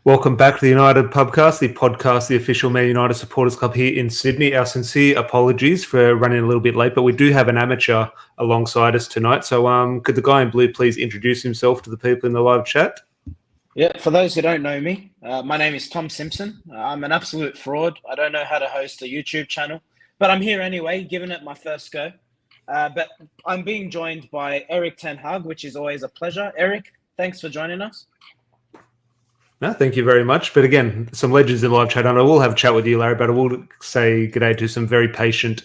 Welcome back to the United Pubcast, the official Man United supporters club here in Sydney. Our sincere apologies for running a little bit late, but we do have an amateur alongside us tonight. So could the guy in blue please introduce himself to the people in the live chat? Yeah, for those who don't know me, my name is Tom Simpson. I'm an absolute fraud. I don't know how to host a YouTube channel, but I'm here anyway, giving it my first go. But I'm being joined by Erik HAG, which is always a pleasure. Erik, thanks for joining us. No, thank you very much. But again, some legends in the live chat, and I will have a chat with you, Larry, but I will say g'day to some very patient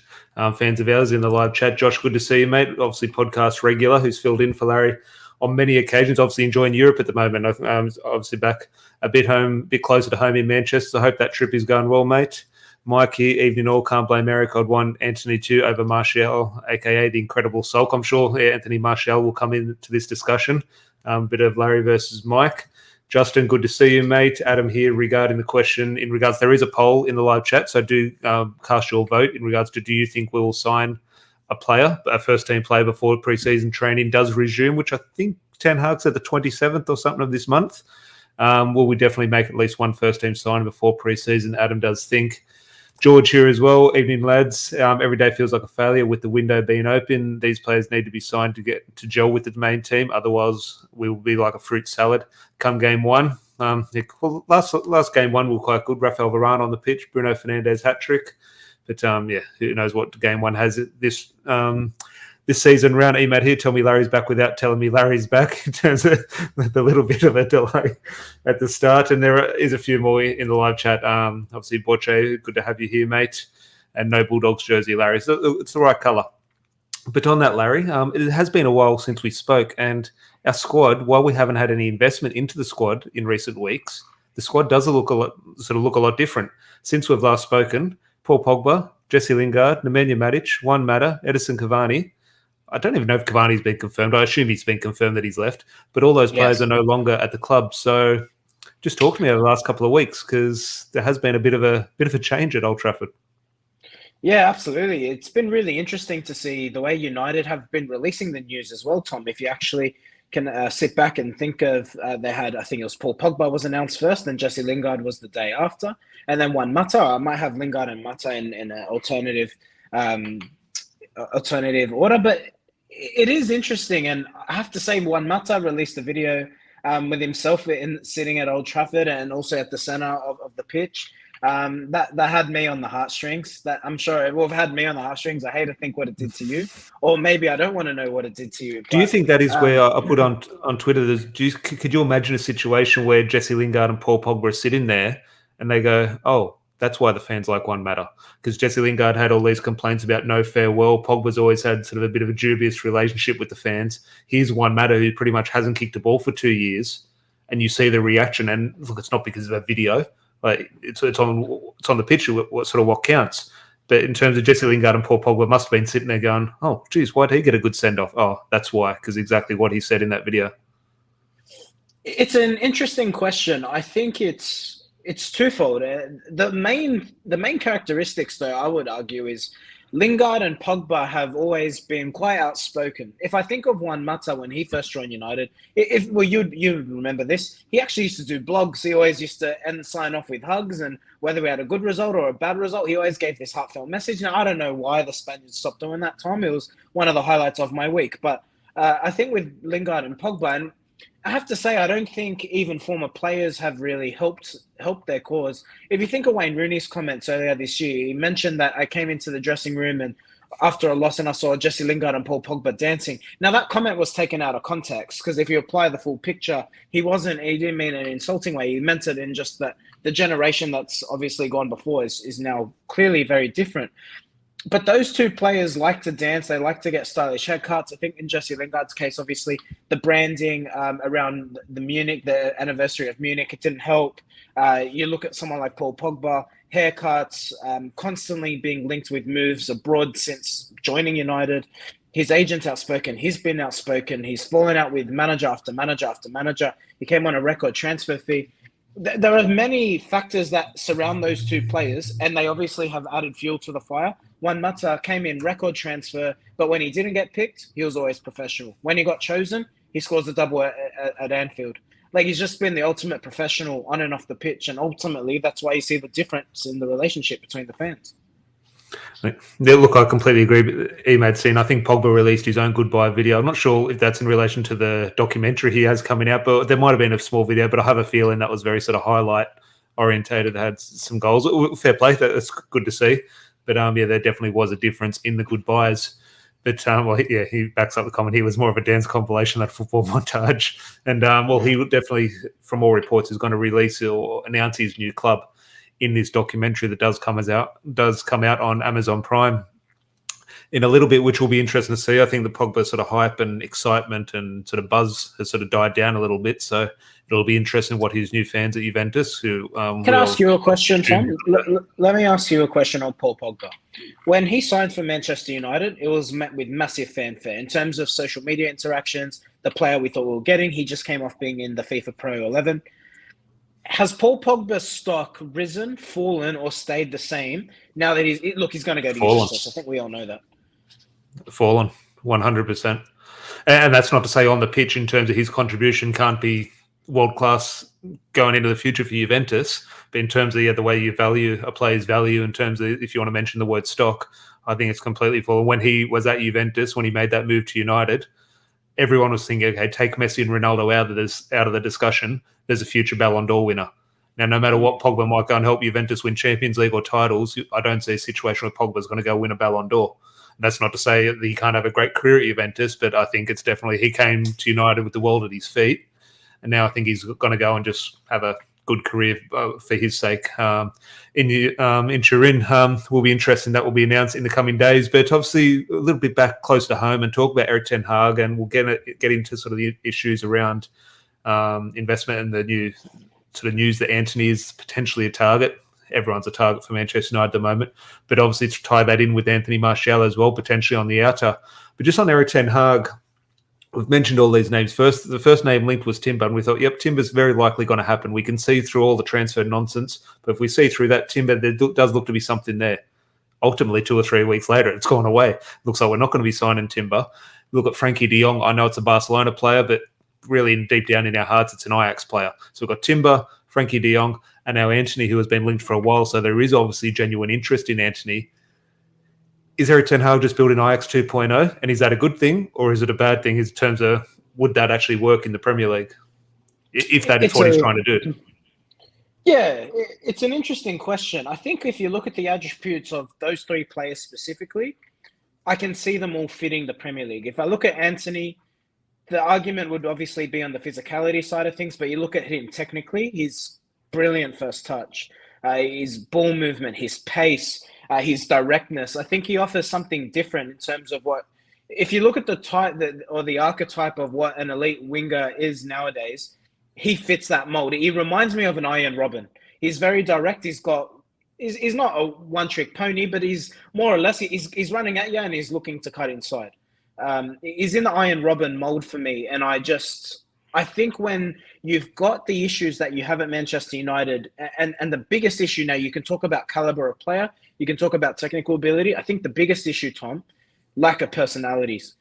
fans of ours in the live chat. Josh, good to see you, mate. Obviously, podcast regular, who's filled in for Larry on many occasions. Obviously, enjoying Europe at the moment. Obviously, back a bit closer to home in Manchester. So I hope that trip is going well, mate. Mike here, evening all. Can't blame Erik. I'd won Antony 2 over Martial, aka the Incredible Sulk. I'm sure Anthony Martial will come into this discussion. Bit of Larry versus Mike. Justin, good to see you, mate. Adam here regarding the question in regards, there is a poll in the live chat, so do cast your vote in regards to do you think we will sign a first-team player before pre-season training does resume, which I think Ten Hag said the 27th or something of this month. Will we definitely make at least one first-team sign before pre-season? Adam does think. George here as well. Evening, lads. Every day feels like a failure with the window being open. These players need to be signed to get to gel with the main team. Otherwise, we will be like a fruit salad come game one. Last game one we were quite good. Rafael Varane on the pitch. Bruno Fernandes hat-trick. But, who knows what game one has this season round. Emad here, tell me Larry's back without telling me Larry's back in terms of the little bit of a delay at the start. And there is a few more in the live chat. Obviously, Borche, good to have you here, mate. And no Bulldogs jersey, Larry. So it's the right colour. But on that, Larry, it has been a while since we spoke. And our squad, while we haven't had any investment into the squad in recent weeks, the squad does look a lot different. Since we've last spoken, Paul Pogba, Jesse Lingard, Nemanja Matic, Juan Mata, Edison Cavani. I don't even know if Cavani's been confirmed. I assume he's been confirmed that he's left. But all those players are no longer at the club. So just talk to me over the last couple of weeks, because there has been a bit of a change at Old Trafford. Yeah, absolutely. It's been really interesting to see the way United have been releasing the news as well, Tom. If you actually can sit back and think of, they had, I think it was Paul Pogba was announced first, then Jesse Lingard was the day after, and then Juan Mata. I might have Lingard and Mata in an alternative order, but it is interesting. And I have to say, Juan Mata released a video with himself sitting at Old Trafford and also at the center of the pitch. That had me on the heartstrings. That I'm sure it will have had me on the heartstrings. I hate to think what it did to you, or maybe I don't want to know what it did to you. Do you think that is where I put on Twitter? Could you imagine a situation where Jesse Lingard and Paul Pogba are sitting there and they go, "Oh, that's why the fans like Juan Mata," because Jesse Lingard had all these complaints about no farewell. Pogba's always had sort of a bit of a dubious relationship with the fans. Here's Juan Mata, who pretty much hasn't kicked a ball for 2 years, and you see the reaction. And look, it's not because of a video. Like it's on the pitch, what counts. But in terms of Jesse Lingard and Paul Pogba, must have been sitting there going, "Oh, geez, why'd he get a good send off?" Oh, that's why, because exactly what he said in that video. It's an interesting question. I think it's twofold. The main characteristics, though, I would argue, is Lingard and Pogba have always been quite outspoken. If I think of Juan Mata when he first joined United, you remember this, he actually used to do blogs. He always used to sign off with hugs, and whether we had a good result or a bad result, he always gave this heartfelt message. Now, I don't know why the Spaniards stopped doing that, Tom. It was one of the highlights of my week. But I think with Lingard and Pogba, and I have to say, I don't think even former players have really helped their cause. If you think of Wayne Rooney's comments earlier this year, he mentioned that I came into the dressing room and after a loss and I saw Jesse Lingard and Paul Pogba dancing. Now, that comment was taken out of context, because if you apply the full picture, he didn't mean it in an insulting way. He meant it in just that the generation that's obviously gone before is now clearly very different. But those two players like to dance. They like to get stylish haircuts. I think in Jesse Lingard's case, obviously, the branding around the anniversary of Munich, it didn't help. You look at someone like Paul Pogba, haircuts, constantly being linked with moves abroad since joining United. His agent's outspoken. He's been outspoken. He's fallen out with manager after manager after manager. He came on a record transfer fee. There are many factors that surround those two players, and they obviously have added fuel to the fire. Juan Mata came in record transfer, but when he didn't get picked, he was always professional. When he got chosen, he scores a double at Anfield. Like, he's just been the ultimate professional on and off the pitch, and ultimately that's why you see the difference in the relationship between the fans. Yeah, look, I completely agree with Emad scene. I think Pogba released his own goodbye video. I'm not sure if that's in relation to the documentary he has coming out, but there might have been a small video, but I have a feeling that was very sort of highlight orientated, had some goals. Fair play, that's good to see. But yeah, there definitely was a difference in the goodbyes. But well, yeah, he backs up the comment. He was more of a dance compilation than a football montage. And well, he definitely, from all reports, is going to release or announce his new club in this documentary that does come out on Amazon Prime in a little bit, which will be interesting to see. I think the Pogba sort of hype and excitement and sort of buzz has sort of died down a little bit. So it'll be interesting what his new fans at Juventus who Can I ask you a question, Tom? Let me ask you a question on Paul Pogba. When he signed for Manchester United, it was met with massive fanfare in terms of social media interactions. The player we thought we were getting, he just came off being in the FIFA Pro 11. Has Paul Pogba's stock risen, fallen, or stayed the same now that he's going to go to Juventus? I think we all know that. Fallen, 100%. And that's not to say on the pitch in terms of his contribution can't be world-class going into the future for Juventus, but in terms of the way you value a player's value, in terms of if you want to mention the word stock, I think it's completely fallen. When he was at Juventus, when he made that move to United, everyone was thinking, okay, take Messi and Ronaldo out of the discussion. There's a future Ballon d'Or winner. Now, no matter what Pogba might go and help Juventus win Champions League or titles, I don't see a situation where Pogba's going to go win a Ballon d'Or. And that's not to say that he can't have a great career at Juventus, but I think it's definitely he came to United with the world at his feet, and now I think he's going to go and just have a good career for his sake. In Turin, will be interesting. That will be announced in the coming days. But obviously, a little bit back close to home and talk about Erik ten Hag, and we'll get into sort of the issues around investment and the new sort of news that Antony is potentially a target. Everyone's a target for Manchester United at the moment, but obviously to tie that in with Anthony Martial as well, potentially on the outer. But just on Erik ten Hag, we've mentioned all these names. The first name linked was Timber, and we thought, yep, Timber's very likely going to happen. We can see through all the transfer nonsense, but if we see through that, Timber, there does look to be something there. Ultimately, 2 or 3 weeks later, it's gone away. Looks like we're not going to be signing Timber. Look at Frankie de Jong. I know it's a Barcelona player, but really deep down in our hearts, it's an Ajax player. So we've got Timber, Frankie de Jong, and now Antony, who has been linked for a while. So there is obviously genuine interest in Antony. Is Erik ten Hag just building Ajax 2.0? And is that a good thing or is it a bad thing in terms of would that actually work in the Premier League? If that is what he's trying to do. Yeah, it's an interesting question. I think if you look at the attributes of those 3 players specifically, I can see them all fitting the Premier League. If I look at Antony, the argument would obviously be on the physicality side of things, but you look at him technically, he's brilliant first touch, his ball movement, his pace, his directness. I think he offers something different in terms of what, if you look at the type or the archetype of what an elite winger is nowadays, he fits that mold. He reminds me of an Iron Robin. He's very direct. He's not a one-trick pony, but he's more or less, he's running at you and he's looking to cut inside. He's in the Iron Robin mold for me, and I think when you've got the issues that you have at Manchester United, and the biggest issue now, you can talk about caliber of player, you can talk about technical ability. I think the biggest issue, Tom, lack of personalities.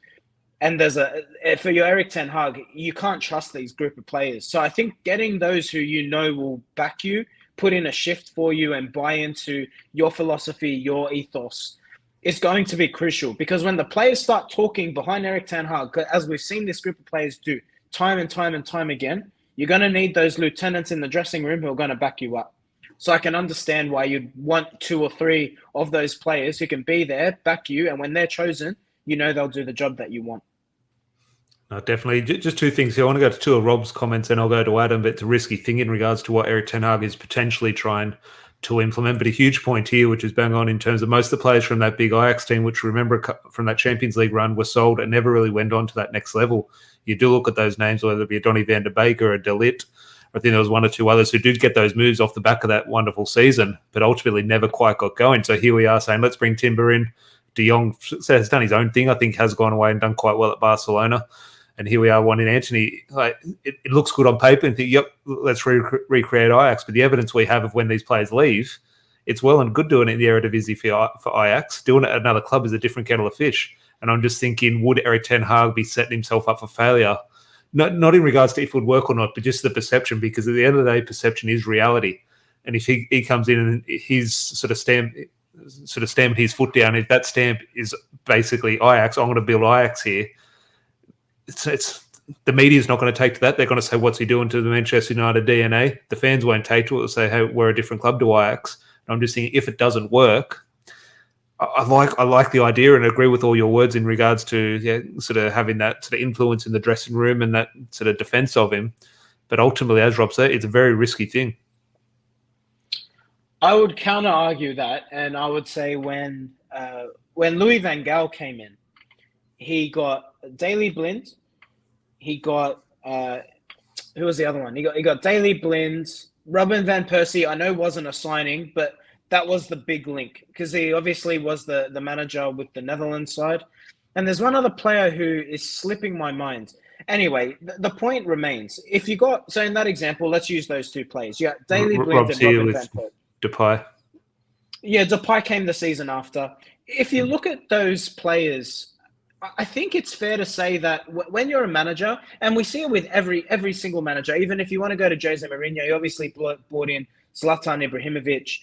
And for your Erik ten Hag, you can't trust these group of players. So I think getting those who you know will back you, put in a shift for you and buy into your philosophy, your ethos, is going to be crucial. Because when the players start talking behind Erik ten Hag, as we've seen this group of players do time and time and time again, you're going to need those lieutenants in the dressing room who are going to back you up. So I can understand why you'd want 2 or 3 of those players who can be there, back you, and when they're chosen, you know they'll do the job that you want. No, definitely. Just 2 things here. I want to go to 2 of Rob's comments and I'll go to Adam, but it's a risky thing in regards to what Erik ten Hag is potentially trying to implement. But a huge point here, which is bang on in terms of most of the players from that big Ajax team, which remember from that Champions League run, were sold and never really went on to that next level. You do look at those names, whether it be a Donny van der Beek or a De Ligt. I think there was 1 or 2 others who did get those moves off the back of that wonderful season, but ultimately never quite got going. So here we are saying, let's bring Timber in. De Jong has done his own thing. I think has gone away and done quite well at Barcelona. And here we are wanting Antony. Like, it looks good on paper and think, yep, let's recreate Ajax. But the evidence we have of when these players leave, it's well and good doing it in the Eredivisie for Ajax. Doing it at another club is a different kettle of fish. And I'm just thinking, would Erik ten Hag be setting himself up for failure not in regards to if it would work or not, but just the perception, because at the end of the day, perception is reality. And if he comes in and he's sort of stamping his foot down, if that stamp is basically Ajax, I'm going to build Ajax here. It's the media's not going to take to that. They're going to say, what's he doing to the Manchester United DNA? The fans won't take to it. They'll say, hey, we're a different club to Ajax. And I'm just thinking, if it doesn't work, I like the idea and agree with all your words in regards to sort of having that sort of influence in the dressing room and that sort of defense of him. But ultimately, as Rob said, it's a very risky thing. I would counter argue that, and I would say when Louis van Gaal came in, he got Daley Blind, he got who was the other one? He got Daley Blind, Robin van Persie. I know wasn't a signing, but that was the big link because he obviously was the manager with the Netherlands side. And there's one other player who is slipping my mind. Anyway, the point remains. If you got, so in that example, let's use those two players. You got Daley Blind and Robin van Persie. Depay. Yeah, Depay came the season after. If you look at those players, I think it's fair to say that when you're a manager, and we see it with every single manager, even if you want to go to Jose Mourinho, you obviously brought in Zlatan Ibrahimovic.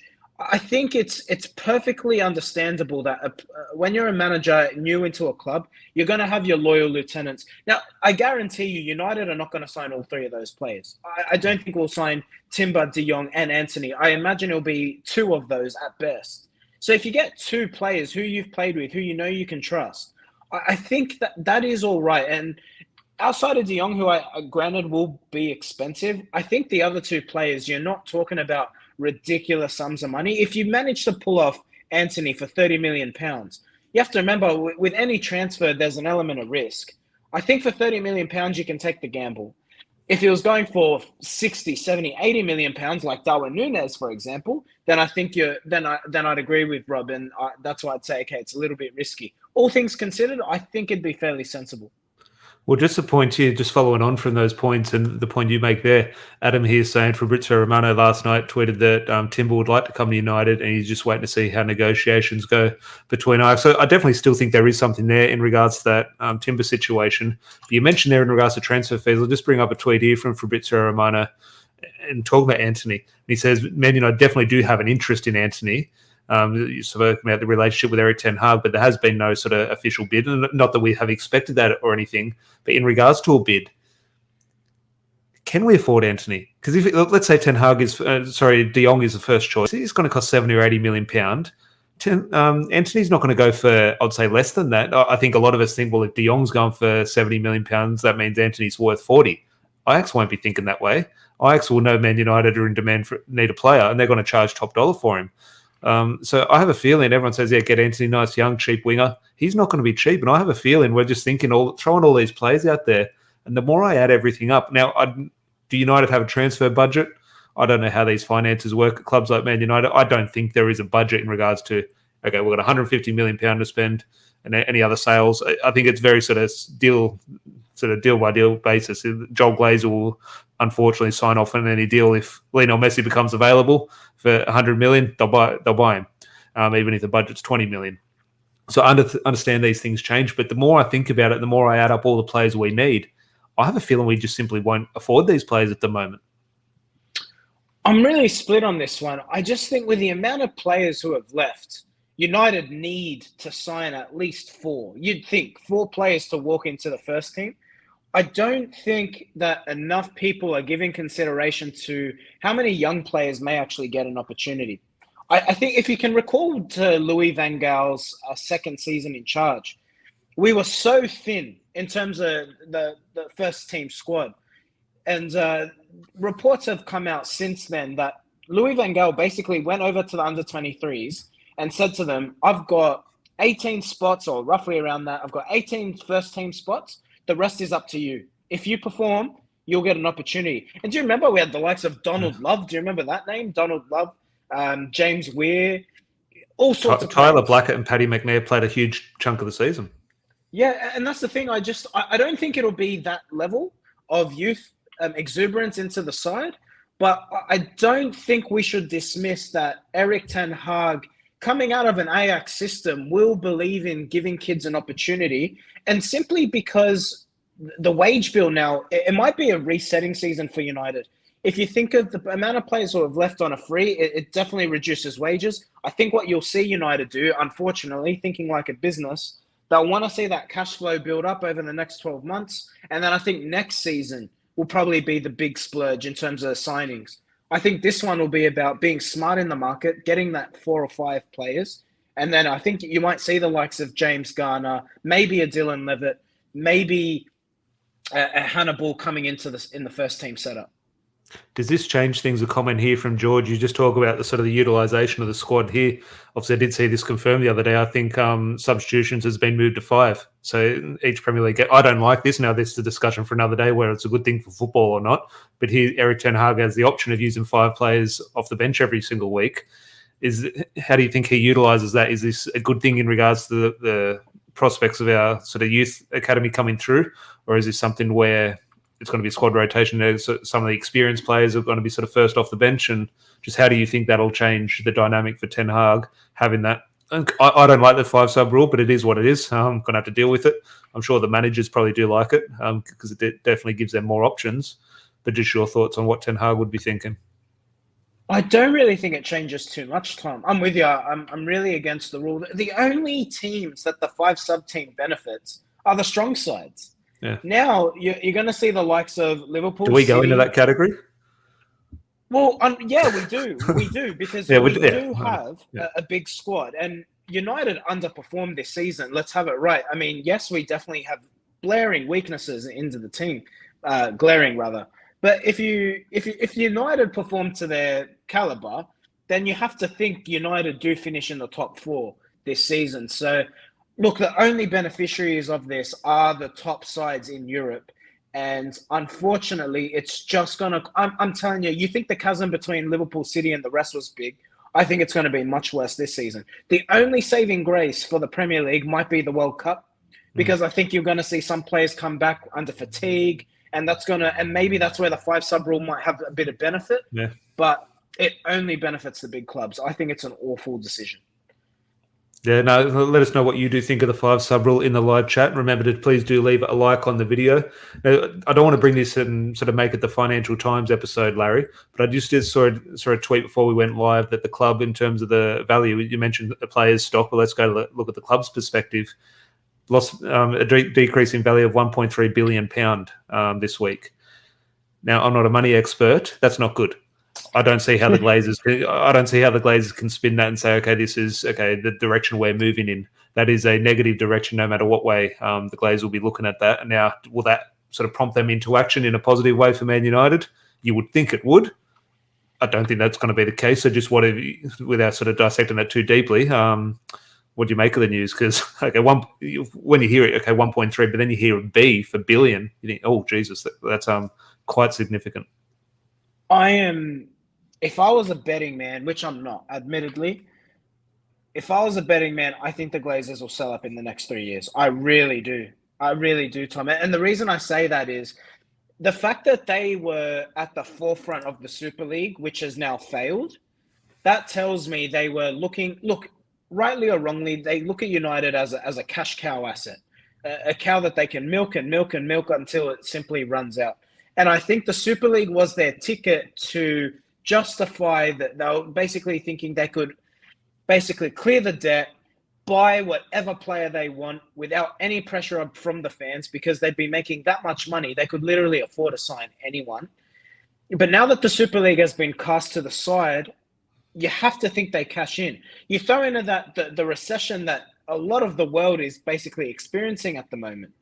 I think it's perfectly understandable that when you're a manager new into a club, you're going to have your loyal lieutenants. Now, I guarantee you, United are not going to sign all three of those players. I don't think we'll sign Timber, De Jong, and Antony. I imagine it'll be two of those at best. So if you get two players who you've played with, who you know you can trust, I think that is all right. And outside of De Jong, who I granted will be expensive, I think the other two players, you're not talking about ridiculous sums of money. If you manage to pull off Antony for £30 million, you have to remember with any transfer, there's an element of risk. I think for £30 million, you can take the gamble. If he was going for 60, 70, 80 million pounds, like Darwin Núñez, for example, then I think then I'd agree with Rob, and that's why I'd say, okay, it's a little bit risky. All things considered, I think it'd be fairly sensible. Well, just a point here, just following on from those points and the point you make there, Adam here saying Fabrizio Romano last night tweeted that Timber would like to come to United and he's just waiting to see how negotiations go between Ajax. So I definitely still think there is something there in regards to that Timber situation. But you mentioned there in regards to transfer fees, I'll just bring up a tweet here from Fabrizio Romano and talk about Antony. He says, Man United definitely do have an interest in Antony. You spoke about the relationship with Erik ten Hag, but there has been no sort of official bid. And not that we have expected that or anything, but in regards to a bid, can we afford Antony? Because if let's say ten Hag is, De Jong is the first choice, he's going to cost 70 or 80 million pound. Antony's not going to go for, I'd say, less than that. I think a lot of us think, well, if De Jong's going for 70 million pounds, that means Antony's worth 40. Ajax won't be thinking that way. Ajax will know Man United are in demand for need a player, and they're going to charge top dollar for him. So I have a feeling everyone says, yeah, get Antony, nice, young, cheap winger. He's not going to be cheap. And I have a feeling we're just thinking, throwing all these players out there. And the more I add everything up, now, do United have a transfer budget? I don't know how these finances work at clubs like Man United. I don't think there is a budget in regards to, okay, we've got £150 million to spend and any other sales. I think it's very sort of deal by deal basis. Joel Glazer will unfortunately sign off on any deal if Lionel Messi becomes available for 100 million. They'll buy him, even if the budget's 20 million. So I understand these things change, but the more I think about it, the more I add up all the players we need. I have a feeling we just simply won't afford these players at the moment. I'm really split on this one. I just think with the amount of players who have left, United need to sign at least 4. You'd think 4 players to walk into the first team. I don't think that enough people are giving consideration to how many young players may actually get an opportunity. I think if you can recall to Louis van Gaal's second season in charge, we were so thin in terms of the first team squad. And reports have come out since then that Louis van Gaal basically went over to the under-23s and said to them, I've got 18 spots or roughly around that. I've got 18 first team spots. The rest is up to you. If you perform, you'll get an opportunity. And do you remember we had the likes of Donald Love? Do you remember that name? Donald Love, James Weir, all sorts of Tyler players. Blackett and Paddy McNair played a huge chunk of the season. Yeah, and that's the thing. I don't think it'll be that level of youth exuberance into the side, but I don't think we should dismiss that Erik ten Hag, coming out of an Ajax system, will believe in giving kids an opportunity. And simply because the wage bill now, it might be a resetting season for United. If you think of the amount of players who have left on a free, it definitely reduces wages. I think what you'll see United do, unfortunately, thinking like a business, they'll want to see that cash flow build up over the next 12 months. And then I think next season will probably be the big splurge in terms of signings. I think this one will be about being smart in the market, getting that 4 or 5 players. And then I think you might see the likes of James Garner, maybe a Dylan Levitt, maybe a Hannibal coming into this in the first team setup. Does this change things? A comment here from George. You just talk about the sort of the utilisation of the squad here. Obviously, I did see this confirmed the other day. I think substitutions has been moved to 5. So each Premier League. I don't like this. Now, this is a discussion for another day where it's a good thing for football or not. But here, Erik ten Hag has the option of using 5 players off the bench every single week. How do you think he utilises that? Is this a good thing in regards to the prospects of our sort of youth academy coming through? Or is this something where it's going to be a squad rotation? So some of the experienced players are going to be sort of first off the bench, and just how do you think that'll change the dynamic for Ten Hag having that? I don't like the 5 sub rule, but it is what it is. I'm going to have to deal with it. I'm sure the managers probably do like it because it definitely gives them more options. But just your thoughts on what Ten Hag would be thinking. I don't really think it changes too much, Tom. I'm with you. I'm really against the rule. The only teams that the 5 sub team benefits are the strong sides. Yeah. Now you're going to see the likes of Liverpool. Do we go into that category? Well, yeah, we do. We do because we do have a big squad. And United underperformed this season. Let's have it right. I mean, yes, we definitely have glaring weaknesses into the team, glaring rather. But if United perform to their caliber, then you have to think United do finish in the top 4 this season. So, look, the only beneficiaries of this are the top sides in Europe. And unfortunately, it's just going to... I'm telling you, you think the chasm between Liverpool City and the rest was big. I think it's going to be much worse this season. The only saving grace for the Premier League might be the World Cup, because I think you're going to see some players come back under fatigue, and maybe that's where the 5 sub rule might have a bit of benefit. Yeah. But it only benefits the big clubs. I think it's an awful decision. Yeah, no, let us know what you do think of the 5 sub rule in the live chat. Remember to please do leave a like on the video. Now, I don't want to bring this and sort of make it the Financial Times episode, Larry, but I just saw a tweet before we went live that the club, in terms of the value, you mentioned the players' stock, but let's go look at the club's perspective. Lost a decrease in value of £1.3 billion this week. Now, I'm not a money expert. That's not good. I don't see how the Glazers can spin that and say, okay, this is the direction we're moving in. That is a negative direction, no matter what way the Glazers will be looking at that. And now, will that sort of prompt them into action in a positive way for Man United? You would think it would. I don't think that's going to be the case. So, just without sort of dissecting that too deeply, what do you make of the news? Because when you hear it, 1.3, but then you hear a B for billion, you think, oh Jesus, that's quite significant. If I was a betting man, which I'm not, admittedly, if I was a betting man, I think the Glazers will sell up in the next 3 years. I really do. I really do, Tom. And the reason I say that is the fact that they were at the forefront of the Super League, which has now failed, that tells me they were rightly or wrongly, they look at United as a cash cow asset, a cow that they can milk and milk and milk until it simply runs out. And I think the Super League was their ticket to justify that. They were basically thinking they could basically clear the debt, buy whatever player they want without any pressure from the fans, because they'd be making that much money. They could literally afford to sign anyone. But now that the Super League has been cast to the side, you have to think they cash in. You throw into that the recession that a lot of the world is basically experiencing at the moment.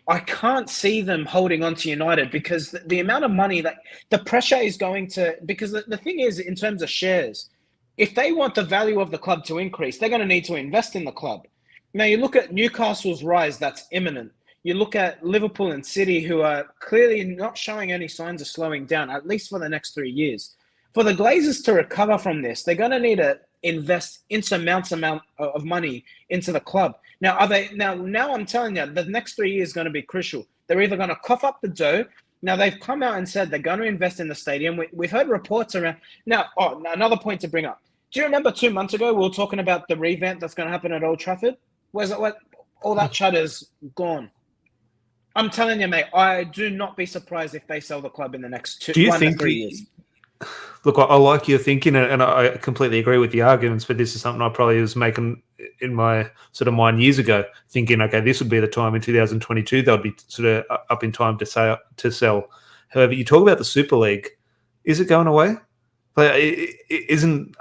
I can't see them holding on to United because the amount of money that the pressure is going to, because the thing is, in terms of shares, if they want the value of the club to increase, they're going to need to invest in the club. Now, you look at Newcastle's rise, that's imminent. You look at Liverpool and City, who are clearly not showing any signs of slowing down, at least for the next 3 years. For the Glazers to recover from this, they're going to need to invest insurmountable amount of money into the club. Now, now I'm telling you, the next 3 years is going to be crucial. They're either going to cough up the dough. Now, they've come out and said they're going to invest in the stadium. We've heard reports around. Now, another point to bring up. Do you remember 2 months ago, we were talking about the revamp that's going to happen at Old Trafford? Where's it? All that chatter's gone. I'm telling you, mate, I do not be surprised if they sell the club in the next Do you 1 to think? 3 years. Look, I like your thinking, and I completely agree with the arguments. But this is something I probably was making in my sort of mind years ago, thinking, okay, this would be the time in 2022 they'll be sort of up in time to sell. However, you talk about the Super League, is it going away? Like,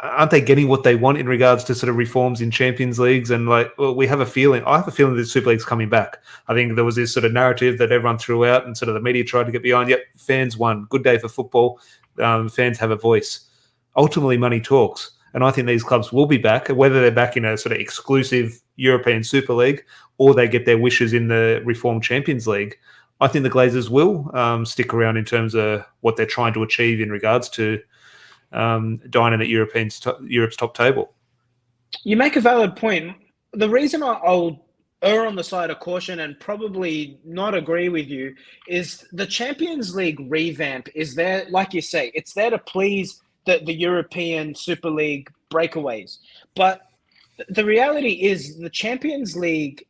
aren't they getting what they want in regards to sort of reforms in Champions Leagues? And like, well, I have a feeling that the Super League's coming back. I think there was this sort of narrative that everyone threw out, and sort of the media tried to get behind. Yep, fans won. Good day for football. Fans have a voice. Ultimately, money talks, and I think these clubs will be back. Whether they're back in a sort of exclusive European Super League or they get their wishes in the reformed Champions League, I think the Glazers will stick around in terms of what they're trying to achieve in regards to dining at Europe's top table. You make a valid point. The reason I'll err on the side of caution and probably not agree with you is the Champions League revamp is there, like you say, it's there to please the European Super League breakaways. But the reality is the Champions League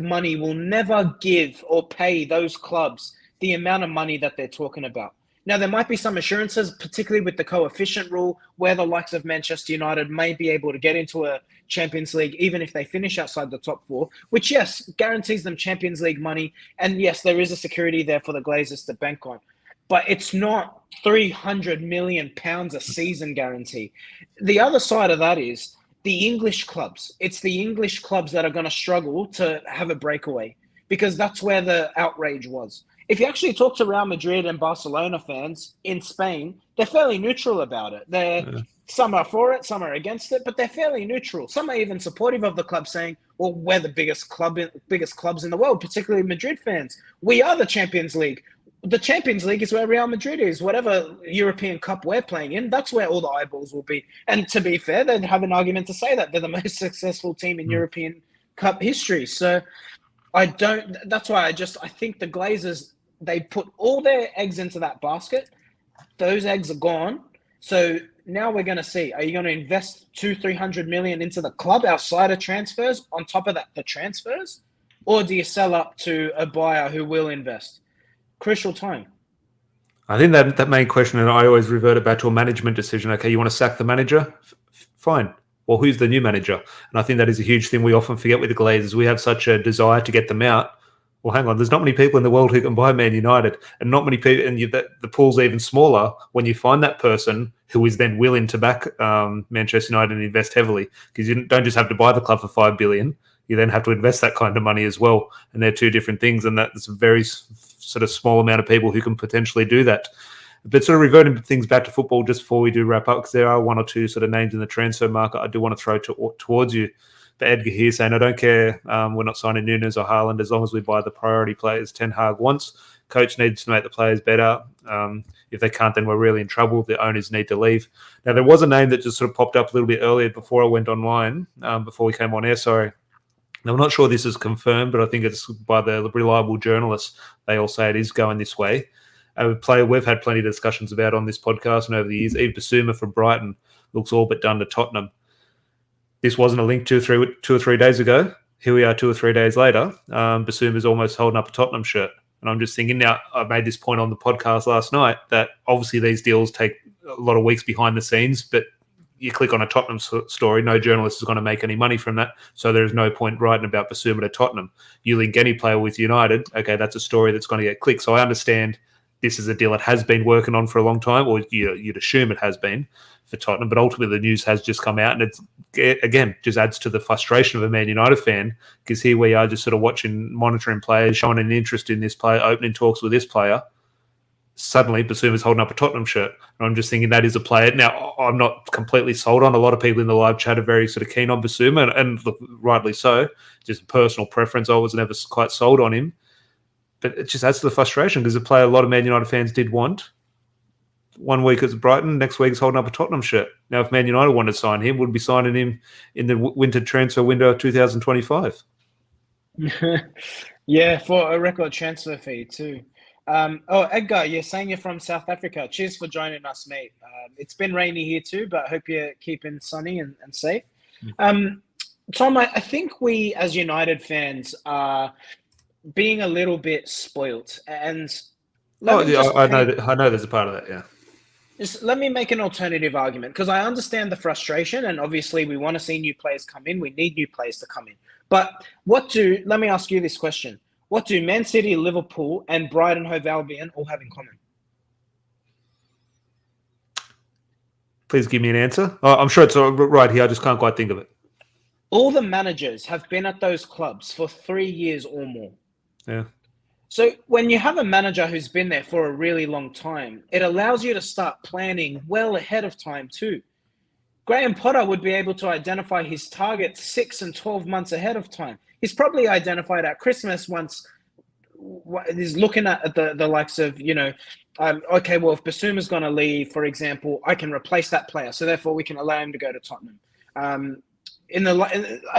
money will never give or pay those clubs the amount of money that they're talking about. Now, there might be some assurances, particularly with the coefficient rule, where the likes of Manchester United may be able to get into a Champions League, even if they finish outside the top four, which, yes, guarantees them Champions League money. And yes, there is a security there for the Glazers to bank on. But it's not £300 million a season guarantee. The other side of that is the English clubs. It's the English clubs that are going to struggle to have a breakaway because that's where the outrage was. If you actually talk to Real Madrid and Barcelona fans in Spain, they're fairly neutral about it. Some are for it, some are against it, but they're fairly neutral. Some are even supportive of the club, saying, well, we're the biggest clubs in the world, particularly Madrid fans. We are the Champions League. The Champions League is where Real Madrid is. Whatever European Cup we're playing in, that's where all the eyeballs will be. And to be fair, they'd have an argument to say that they're the most successful team in European Cup history. So that's why I think the Glazers, they put all their eggs into that basket. Those eggs are gone. So now we're going to see, are you going to invest 200-300 million into the club outside of transfers, on top of that, the transfers? Or do you sell up to a buyer who will invest? Crucial time. I think that main question, and I always revert it back to a management decision. Okay, you want to sack the manager? Fine. Well, who's the new manager? And I think that is a huge thing we often forget with the Glazers. We have such a desire to get them out. Well, hang on. There's not many people in the world who can buy Man United, and not many people. And the pool's even smaller when you find that person who is then willing to back Manchester United and invest heavily. Because you don't just have to buy the club for $5 billion; you then have to invest that kind of money as well. And they're two different things. And that's a very sort of small amount of people who can potentially do that. But sort of reverting things back to football, just before we do wrap up, because there are one or two sort of names in the transfer market I do want to throw towards you. But Edgar here saying, I don't care, we're not signing Nunes or Haaland as long as we buy the priority players Ten Hag wants. Coach needs to make the players better. If they can't, then we're really in trouble. The owners need to leave. Now, there was a name that just sort of popped up a little bit earlier before I went online, before we came on air, sorry. Now, I'm not sure this is confirmed, but I think it's by the reliable journalists. They all say it is going this way. A player we've had plenty of discussions about on this podcast and over the years, Yves Bissouma from Brighton, looks all but done to Tottenham. This wasn't a link two or three days ago. Here we are 2 or 3 days later. Bissouma's almost holding up a Tottenham shirt. And I'm just thinking now, I made this point on the podcast last night that obviously these deals take a lot of weeks behind the scenes, but you click on a Tottenham story, no journalist is going to make any money from that. So there is no point writing about Bissouma to Tottenham. You link any player with United, okay, that's a story that's going to get clicked. So I understand this is a deal that has been working on for a long time, or you'd assume it has been for Tottenham, but ultimately the news has just come out, and it, again, just adds to the frustration of a Man United fan, because here we are just sort of watching, monitoring players, showing an interest in this player, opening talks with this player. Suddenly, Bissouma's holding up a Tottenham shirt. And I'm just thinking that is a player. Now, I'm not completely sold on. A lot of people in the live chat are very sort of keen on Bissouma, and rightly so. Just personal preference. I was never quite sold on him. But it just adds to the frustration, because a player a lot of Man United fans did want. 1 week it's Brighton, next week he's holding up a Tottenham shirt. Now, if Man United wanted to sign him, would be signing him in the winter transfer window of 2025. Yeah, for a record transfer fee too. Edgar, you're saying you're from South Africa. Cheers for joining us, mate. It's been rainy here too, but I hope you're keeping sunny and safe. Tom, I think we as United fans are being a little bit spoilt. And let Oh, me yeah, just I know. paint, I know. There's a part of that. Yeah. just let me make an alternative argument because I understand the frustration, and obviously we want to see new players come in. We need new players to come in. But let me ask you this question. What do Man City, Liverpool, and Brighton Hove Albion all have in common? Please give me an answer. I'm sure it's right here. I just can't quite think of it. All the managers have been at those clubs for 3 years or more. Yeah. So when you have a manager who's been there for a really long time, it allows you to start planning well ahead of time too. Graham Potter would be able to identify his targets 6 and 12 months ahead of time. He's probably identified at Christmas once he's looking at the likes of, okay, well, if Basuma's going to leave, for example, I can replace that player. So therefore we can allow him to go to Tottenham.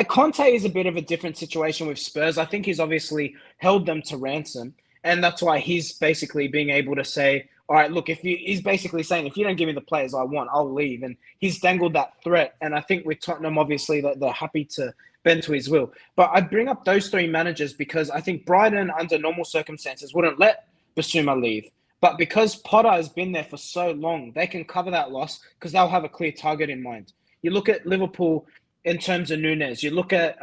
Conte is a bit of a different situation with Spurs. I think he's obviously held them to ransom. And that's why he's basically being able to say, all right, look, he's basically saying, if you don't give me the players I want, I'll leave. And he's dangled that threat. And I think with Tottenham, obviously, that they're happy to bend to his will. But I bring up those three managers because I think Brighton, under normal circumstances, wouldn't let Basuma leave. But because Potter has been there for so long, they can cover that loss because they'll have a clear target in mind. You look at Liverpool in terms of Nunes. You look at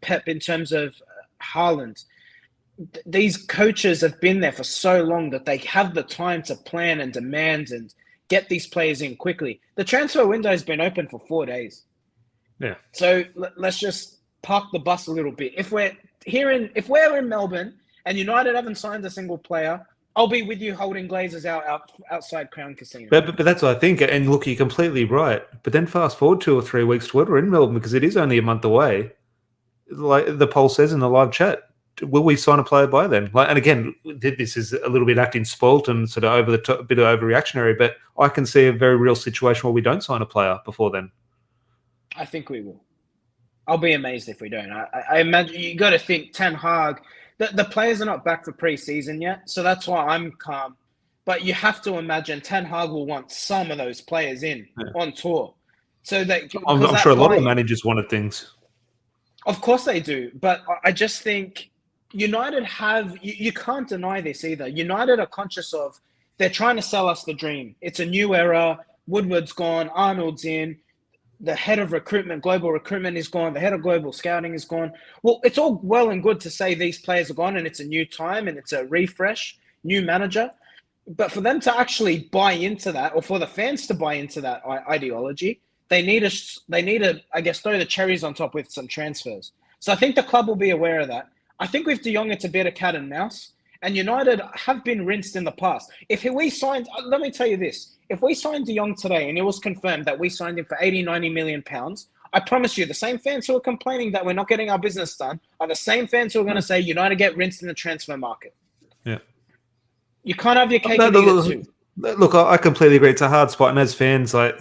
Pep in terms of Haaland. These coaches have been there for so long that they have the time to plan and demand and get these players in quickly. The transfer window has been open for 4 days. Yeah. So let's just park the bus a little bit. If we're in Melbourne and United haven't signed a single player, I'll be with you holding Glazers outside Crown Casino. But that's what I think. And look, you're completely right. But then fast forward 2 or 3 weeks to it, we're in Melbourne because it is only a month away. Like the poll says in the live chat, will we sign a player by then? And again, this is a little bit acting spoilt and sort of over the top, a bit of overreactionary. But I can see a very real situation where we don't sign a player before then. I think we will. I'll be amazed if we don't. I imagine you got to think Ten Hag. The players are not back for pre-season yet, so that's why I'm calm. But you have to imagine Ten Hag will want some of those players on tour. So that I'm sure a lot of managers wanted things. Of course they do, but I just think United you can't deny this either. United are conscious of they're trying to sell us the dream. It's a new era. Woodward's gone. Arnold's in. The head of global recruitment is gone. The head of global scouting is gone. Well, it's all well and good to say these players are gone and it's a new time and it's a refresh, new manager. But for them to actually buy into that, or for the fans to buy into that ideology, they need to, I guess, throw the cherries on top with some transfers. So I think the club will be aware of that. I think with De Jong, it's a bit of cat and mouse. And United have been rinsed in the past. If we signed, let me tell you this. If we signed De Jong today and it was confirmed that we signed him for 80, 90 million pounds, I promise you the same fans who are complaining that we're not getting our business done are the same fans who are going to say United get rinsed in the transfer market. Yeah. You can't have your cake and eat it too. Look, I completely agree. It's a hard spot. And as fans, I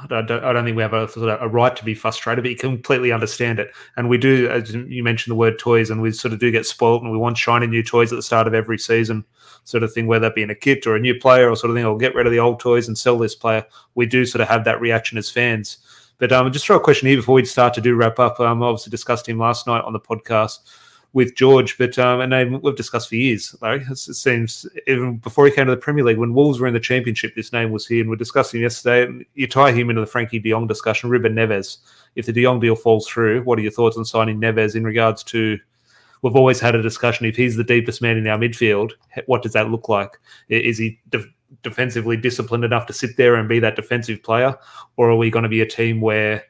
don't think we have a right to be frustrated, but you completely understand it. And we do, as you mentioned the word toys, and we sort of do get spoiled and we want shiny new toys at the start of every season, sort of thing, whether that be in a kit or a new player or sort of thing, or get rid of the old toys and sell this player. We do sort of have that reaction as fans. But just throw a question here before we start to wrap up. Obviously discussed him last night on the podcast with George, but a name we've discussed for years, Larry. It seems even before he came to the Premier League, when Wolves were in the Championship, this name was here, and we discussed him yesterday. And you tie him into the Frankie de Jong discussion, Ruben Neves. If the de Jong deal falls through, what are your thoughts on signing Neves in regards to? We've always had a discussion. If he's the deepest man in our midfield, what does that look like? Is he defensively disciplined enough to sit there and be that defensive player, or are we going to be a team where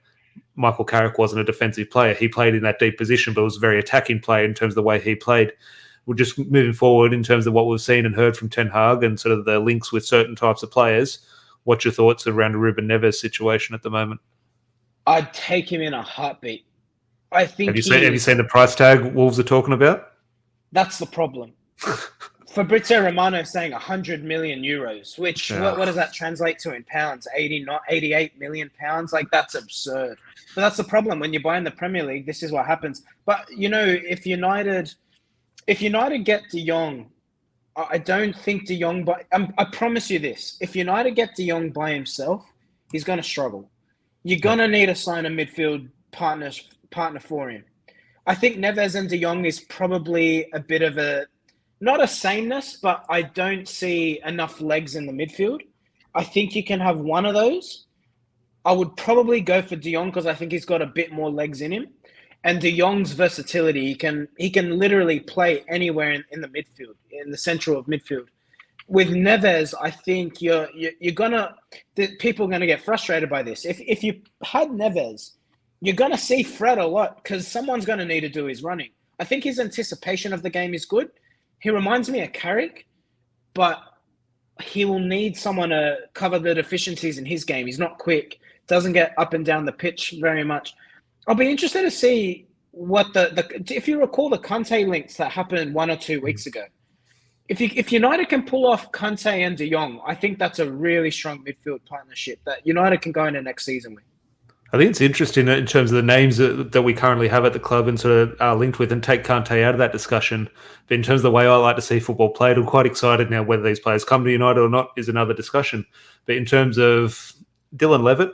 Michael Carrick wasn't a defensive player? He played in that deep position, but was a very attacking player in terms of the way he played. We're just moving forward in terms of what we've seen and heard from Ten Hag and sort of the links with certain types of players. What's your thoughts around the Ruben Neves situation at the moment? I'd take him in a heartbeat. I think. Have you seen the price tag Wolves are talking about? That's the problem. Fabrizio Romano saying 100 million euros, which what does that translate to in pounds? 88 million pounds? Like, that's absurd. But that's the problem. When you buy in the Premier League, this is what happens. But, if United get De Jong, I don't think De Jong, I promise you this, if United get De Jong by himself, he's going to struggle. You're going to need to sign a midfield partner for him. I think Neves and De Jong is probably a bit of a, not a sameness, but I don't see enough legs in the midfield. I think you can have one of those. I would probably go for De Jong because I think he's got a bit more legs in him. And De Jong's versatility, he can literally play anywhere in the midfield, in the central of midfield. With Neves, I think people are gonna get frustrated by this. If you had Neves, you're gonna see Fred a lot because someone's gonna need to do his running. I think his anticipation of the game is good. He reminds me of Carrick, but he will need someone to cover the deficiencies in his game. He's not quick, doesn't get up and down the pitch very much. I'll be interested to see what if you recall the Conte links that happened 1 or 2 weeks ago. If United can pull off Conte and De Jong, I think that's a really strong midfield partnership that United can go into next season with. I think it's interesting in terms of the names that we currently have at the club and sort of are linked with, and take Kante out of that discussion. But in terms of the way I like to see football played, I'm quite excited now. Whether these players come to United or not is another discussion. But in terms of Dylan Levitt,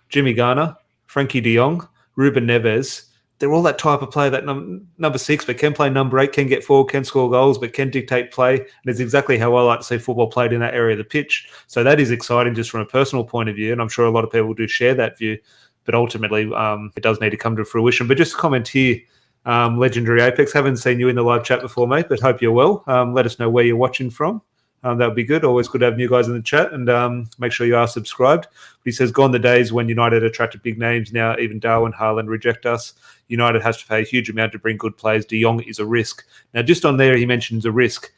Jimmy Garner, Frankie de Jong, Ruben Neves, they're all that type of player, that number 6, but can play number 8, can get forward, can score goals, but can dictate play. And it's exactly how I like to see football played in that area of the pitch. So that is exciting just from a personal point of view, and I'm sure a lot of people do share that view. But ultimately, it does need to come to fruition. But just a comment here, Legendary Apex, haven't seen you in the live chat before, mate, but hope you're well. Let us know where you're watching from. That would be good. Always good to have new guys in the chat, and make sure you are subscribed. But he says, gone the days when United attracted big names. Now even Darwin, Haaland reject us. United has to pay a huge amount to bring good players. De Jong is a risk. Now, just on there, he mentions a risk.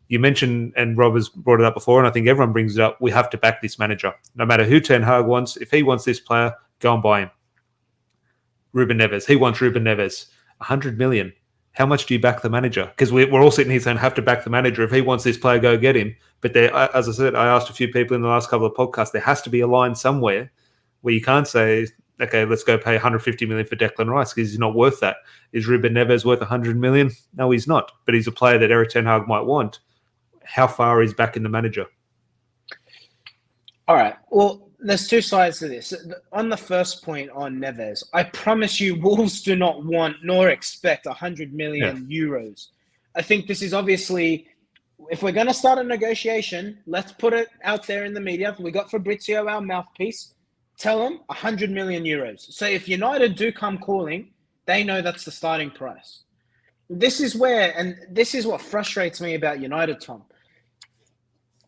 You mentioned, and Rob has brought it up before, and I think everyone brings it up, we have to back this manager. No matter who Ten Hag wants, if he wants this player, go and buy him. Ruben Neves. He wants Ruben Neves. 100 million. How much do you back the manager? Because we're all sitting here saying have to back the manager. If he wants this player, go get him. But there, as I said, I asked a few people in the last couple of podcasts, there has to be a line somewhere where you can't say, okay, let's go pay 150 million for Declan Rice because he's not worth that. Is Ruben Neves worth 100 million? No, he's not. But he's a player that Erik Ten Hag might want. How far is backing the manager? All right. Well, there's two sides to this. On the first point on Neves, I promise you Wolves do not want nor expect 100 million euros. I think this is obviously, if we're going to start a negotiation, let's put it out there in the media. We got Fabrizio, our mouthpiece. Tell them 100 million euros. So if United do come calling, they know that's the starting price. This is where, and this is what frustrates me about United, Tom.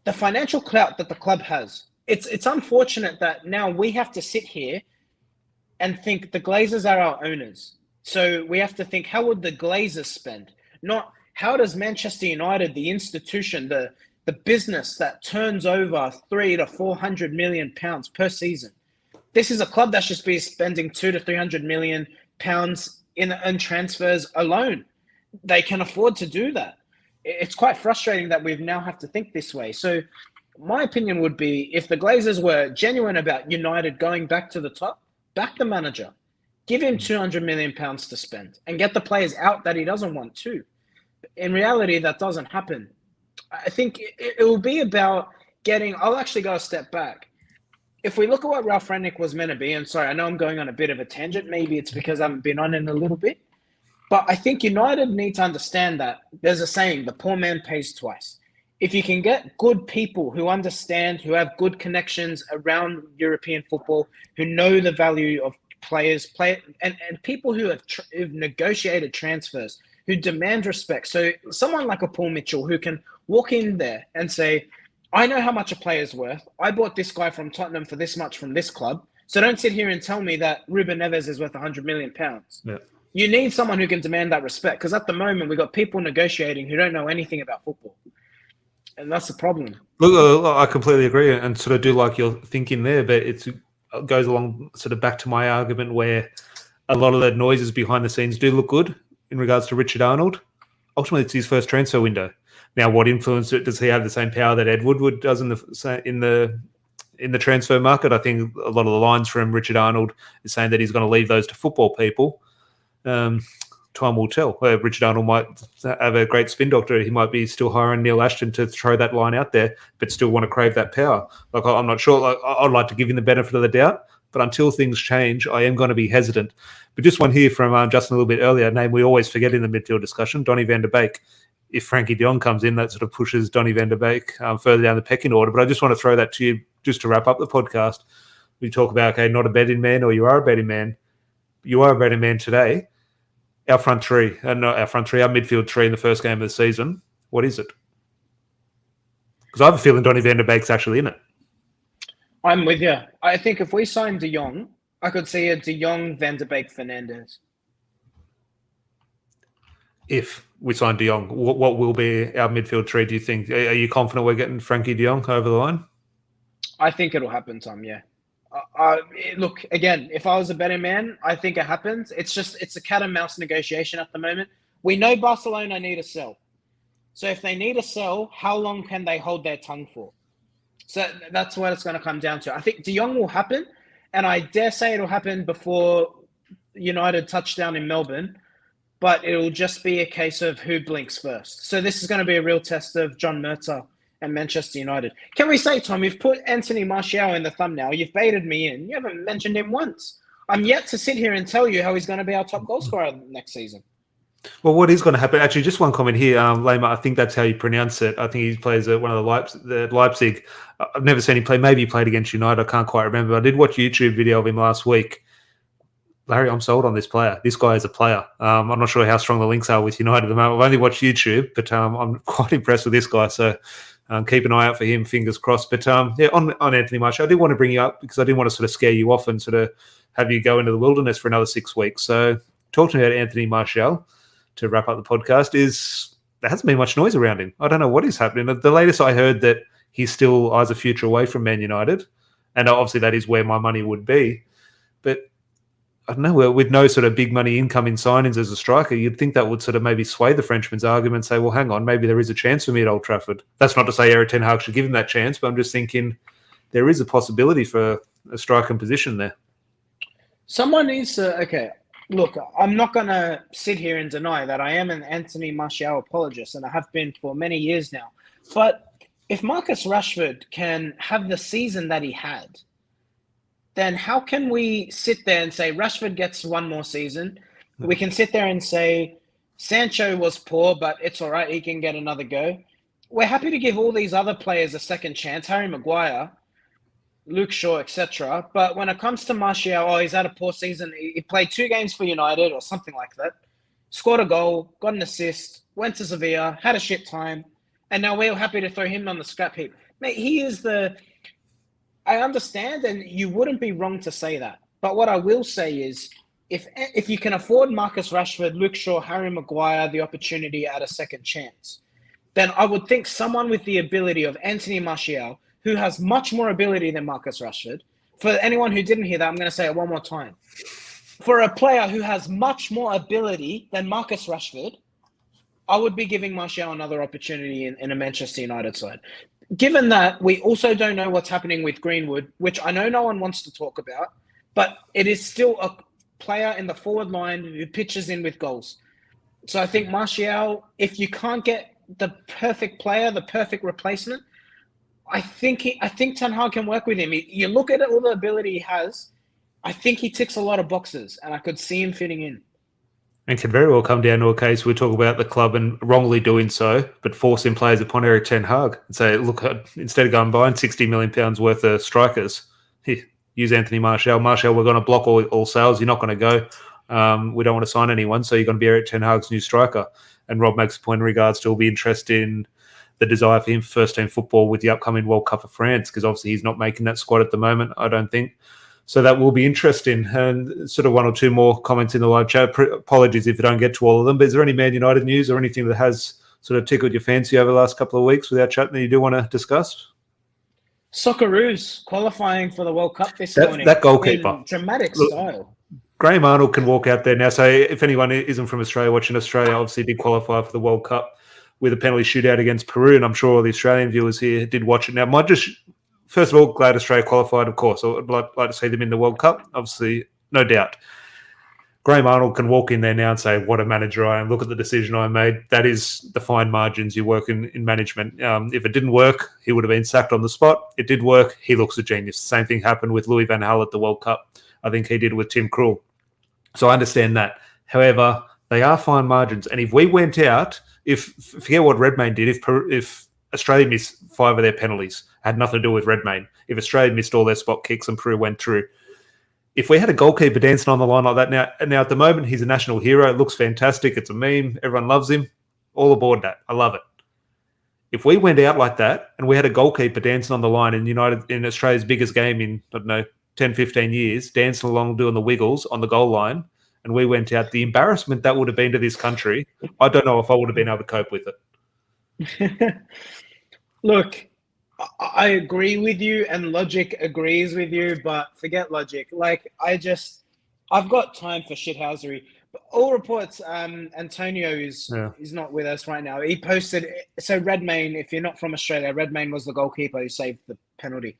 The financial clout that the club has. It's unfortunate that now we have to sit here and think the Glazers are our owners. So we have to think, how would the Glazers spend? Not how does Manchester United, the institution, the business that turns over 300 to 400 million pounds per season. This is a club that should be spending 200 to 300 million pounds in transfers alone. They can afford to do that. It's quite frustrating that we now have to think this way. So my opinion would be, if the Glazers were genuine about United going back to the top, back the manager, give him 200 million pounds to spend and get the players out that he doesn't want to. In reality, that doesn't happen. I think it will be about I'll actually go a step back. If we look at what Ralph Rangnick was meant to be, and sorry, I know I'm going on a bit of a tangent. Maybe it's because I haven't been on it a little bit. But I think United need to understand that there's a saying, the poor man pays twice. If you can get good people who understand, who have good connections around European football, who know the value of players, and people who who've negotiated transfers, who demand respect. So someone like a Paul Mitchell who can walk in there and say, I know how much a player's worth. I bought this guy from Tottenham for this much from this club. So don't sit here and tell me that Ruben Neves is worth 100 million pounds. Yeah. You need someone who can demand that respect, because at the moment we've got people negotiating who don't know anything about football. And that's the problem. Look, I completely agree and sort of do like your thinking there, but it goes along sort of back to my argument where a lot of the noises behind the scenes do look good in regards to Richard Arnold. Ultimately, it's his first transfer window. Now, what influence does he have the same power that Ed Woodward does in the transfer market? I think a lot of the lines from Richard Arnold is saying that he's going to leave those to football people. Time will tell. Richard Arnold might have a great spin doctor. He might be still hiring Neil Ashton to throw that line out there, but still want to crave that power. Like, I'm not sure. Like, I'd like to give him the benefit of the doubt, But until things change, I am going to be hesitant. But just one here from Justin a little bit earlier, a name we always forget in the midfield discussion, Donny van der Beek. If Frankie de Jong comes in, that sort of pushes Donny van der Beek further down the pecking order. But I just want to throw that to you just to wrap up the podcast. We talk about, okay, not a betting man, or you are a betting man. You are a betting man today. Our front three, our midfield three in the first game of the season, what is it? Because I have a feeling Donny van der Beek's actually in it. I'm with you. I think if we sign de Jong, I could see a de Jong, van der Beek, Fernandes. If we sign de Jong, what will be our midfield three, do you think? Are you confident we're getting Frankie de Jong over the line? I think it'll happen, Tom, yeah. Look, again, if I was a betting man, I think it happens. It's a cat and mouse negotiation at the moment. We know Barcelona need a sell. So if they need a sell, how long can they hold their tongue for? So that's what it's going to come down to. I think de Jong will happen, and I dare say it'll happen before United touchdown in Melbourne, but it'll just be a case of who blinks first. So this is going to be a real test of John Murtough and Manchester United. Can we say, Tom, you've put Antony Martial in the thumbnail. You've baited me in. You haven't mentioned him once. I'm yet to sit here and tell you how he's going to be our top goal scorer next season. Well, what is going to happen? Actually, just one comment here, Lema. I think that's how you pronounce it. I think he plays at one of the Leipzig. I've never seen him play. Maybe he played against United. I can't quite remember. I did watch a YouTube video of him last week. Larry, I'm sold on this player. This guy is a player. I'm not sure how strong the links are with United at the moment. I've only watched YouTube, but I'm quite impressed with this guy. So keep an eye out for him. Fingers crossed. But yeah, on Antony Martial, I did want to bring you up because I didn't want to sort of scare you off and sort of have you go into the wilderness for another 6 weeks. So talk to me about Antony Martial to wrap up the podcast. There hasn't been much noise around him. I don't know what is happening. The latest I heard that he still eyes a future away from Man United, and obviously that is where my money would be. But I don't know, with no sort of big money incoming signings as a striker, you'd think that would sort of maybe sway the Frenchman's argument and say, well, hang on, maybe there is a chance for me at Old Trafford. That's not to say Erik ten Hag should give him that chance, but I'm just thinking there is a possibility for a striker position there. Someone needs to, okay, look, I'm not going to sit here and deny that I am an Antony Martial apologist, and I have been for many years now. But if Marcus Rashford can have the season that he had, then how can we sit there and say Rashford gets one more season? We can sit there and say Sancho was poor, but it's all right, he can get another go. We're happy to give all these other players a second chance, Harry Maguire, Luke Shaw, etc. But when it comes to Martial, he's had a poor season. He played 2 games for United or something like that, scored a goal, got an assist, went to Sevilla, had a shit time, and now we're happy to throw him on the scrap heap. Mate, he is the... I understand, and you wouldn't be wrong to say that. But what I will say is, if you can afford Marcus Rashford, Luke Shaw, Harry Maguire the opportunity at a second chance, then I would think someone with the ability of Antony Martial, who has much more ability than Marcus Rashford. For anyone who didn't hear that, I'm going to say it one more time. For a player who has much more ability than Marcus Rashford, I would be giving Martial another opportunity in a Manchester United side. Given that, we also don't know what's happening with Greenwood, which I know no one wants to talk about, but it is still a player in the forward line who pitches in with goals. So I think Martial, if you can't get the perfect player, the perfect replacement, I think Ten Hag can work with him. You look at all the ability he has, I think he ticks a lot of boxes, and I could see him fitting in. And can very well come down to a case we talk about the club and wrongly doing so, but forcing players upon Erik ten Hag and say, look, instead of going buying £60 million worth of strikers, here, use Antony Martial. Martial, we're going to block all sales. You're not going to go. We don't want to sign anyone, so you're going to be Erik ten Hag's new striker. And Rob makes a point in regards to will be interested in the desire for him for first-team football with the upcoming World Cup of France, because obviously he's not making that squad at the moment, I don't think. So that will be interesting. And sort of 1 or 2 more comments in the live chat. Apologies if you don't get to all of them, but is there any Man United news or anything that has sort of tickled your fancy over the last couple of weeks without chatting that you do want to discuss? Socceroos qualifying for the World Cup this morning. That goalkeeper. In dramatic style. Graham Arnold can walk out there now. So if anyone isn't from Australia watching, Australia obviously did qualify for the World Cup with a penalty shootout against Peru, and I'm sure all the Australian viewers here did watch it. Now, first of all, glad Australia qualified, of course. I'd like to see them in the World Cup, obviously, no doubt. Graham Arnold can walk in there now and say, what a manager I am. Look at the decision I made. That is the fine margins you work in management. If it didn't work, he would have been sacked on the spot. It did work. He looks a genius. Same thing happened with Louis van Gaal at the World Cup. I think he did with Tim Krul. So I understand that. However, they are fine margins. And if we went out, forget what Redmayne did, if Australia missed 5 of their penalties, had nothing to do with Redmayne. If Australia missed all their spot kicks and Peru went through, if we had a goalkeeper dancing on the line like that now at the moment, he's a national hero. It looks fantastic. It's a meme. Everyone loves him. All aboard that. I love it. If we went out like that and we had a goalkeeper dancing on the line in Australia's biggest game in, 10, 15 years, dancing along, doing the wiggles on the goal line, and we went out, the embarrassment that would have been to this country, I don't know if I would have been able to cope with it. Look, I agree with you, and logic agrees with you, but forget logic. I've got time for shithousery. But all reports, Antonio is not with us right now. He posted, so Redmayne, if you're not from Australia, Redmayne was the goalkeeper who saved the penalty.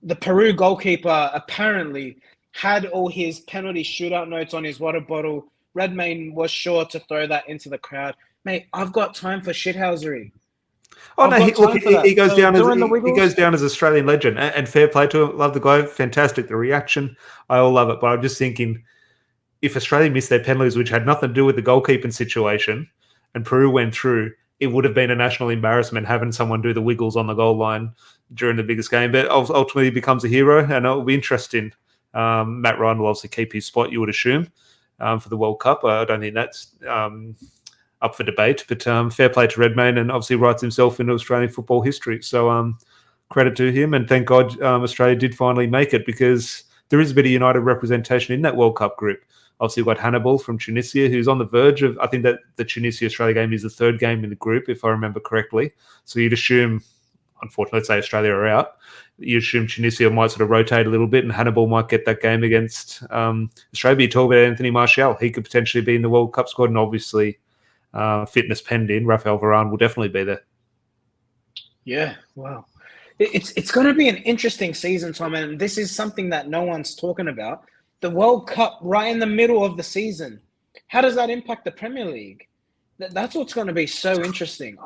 The Peru goalkeeper apparently had all his penalty shootout notes on his water bottle. Redmayne was sure to throw that into the crowd. Mate, I've got time for shithousery. Oh no! He goes down as Australian legend, and fair play to him. Love the guy, fantastic. The reaction, I all love it. But I'm just thinking, if Australia missed their penalties, which had nothing to do with the goalkeeping situation, and Peru went through, it would have been a national embarrassment having someone do the wiggles on the goal line during the biggest game. But ultimately, he becomes a hero, and it'll be interesting. Matt Ryan will obviously keep his spot, you would assume, for the World Cup. I don't think that's up for debate, but fair play to Redmayne, and obviously writes himself into Australian football history. So credit to him, and thank God Australia did finally make it, because there is a bit of United representation in that World Cup group. Obviously, we've got Hannibal from Tunisia, who's on the verge of, I think that the Tunisia-Australia game is the 3rd game in the group, if I remember correctly. So you'd assume, unfortunately, let's say Australia are out, you assume Tunisia might sort of rotate a little bit, and Hannibal might get that game against Australia. You talk about Anthony Martial. He could potentially be in the World Cup squad, and obviously fitness penned in, Rafael Varane will definitely be there. Yeah, wow. It's going to be an interesting season, Tom, and this is something that no one's talking about. The World Cup right in the middle of the season. How does that impact the Premier League? That's what's going to be so interesting.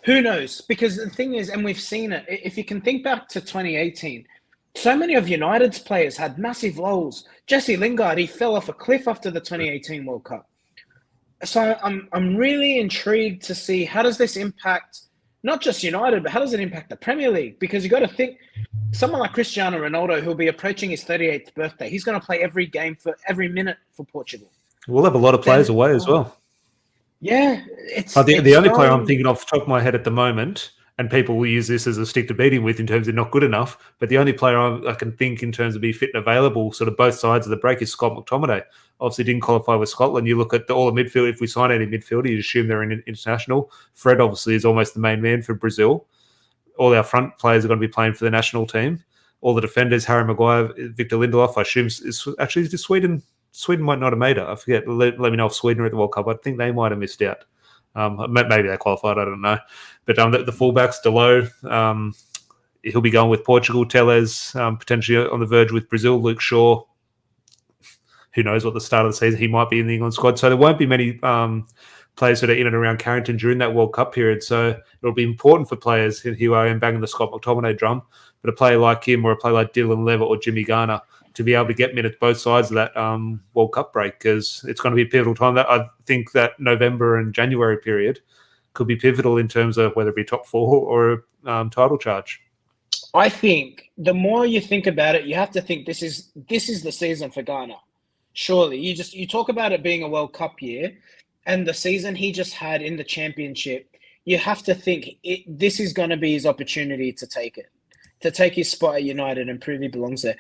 Who knows? Because the thing is, and we've seen it, if you can think back to 2018, so many of United's players had massive lows. Jesse Lingard, he fell off a cliff after the 2018 World Cup. So I'm really intrigued to see, how does this impact not just United, but how does it impact the Premier League? Because you got to think, someone like Cristiano Ronaldo, who'll be approaching his 38th birthday, he's going to play every game for every minute for Portugal. We'll have a lot of players away as well. Yeah, the only player I'm thinking off the top of my head at the moment, and people will use this as a stick to beat him with in terms of not good enough, but the only player I can think in terms of be fit and available, sort of both sides of the break, is Scott McTominay. Obviously didn't qualify with Scotland. You look at all the midfield, if we sign any midfielder, you assume they're in international. Fred obviously is almost the main man for Brazil. All our front players are going to be playing for the national team. All the defenders, Harry Maguire, Victor Lindelof, I assume is Sweden. Sweden might not have made it. I forget. Let me know if Sweden are at the World Cup. I think they might have missed out. Maybe they qualified. I don't know. But the fullbacks, Delot, he'll be going with Portugal. Tellez, potentially on the verge with Brazil. Luke Shaw. Who knows what the start of the season, he might be in the England squad. So there won't be many players that are in and around Carrington during that World Cup period. So it'll be important for players who are banging the Scott McTominay drum. But a player like him, or a player like Dylan Levitt or Jimmy Garner, to be able to get minutes both sides of that World Cup break, because it's going to be a pivotal time. That I think that November and January period could be pivotal in terms of whether it be top 4 or title charge. I think the more you think about it, you have to think this is the season for Ghana. Surely, you talk about it being a World Cup year, and the season he just had in the championship. You have to think this is going to be his opportunity to take it. To take his spot at United and prove he belongs there.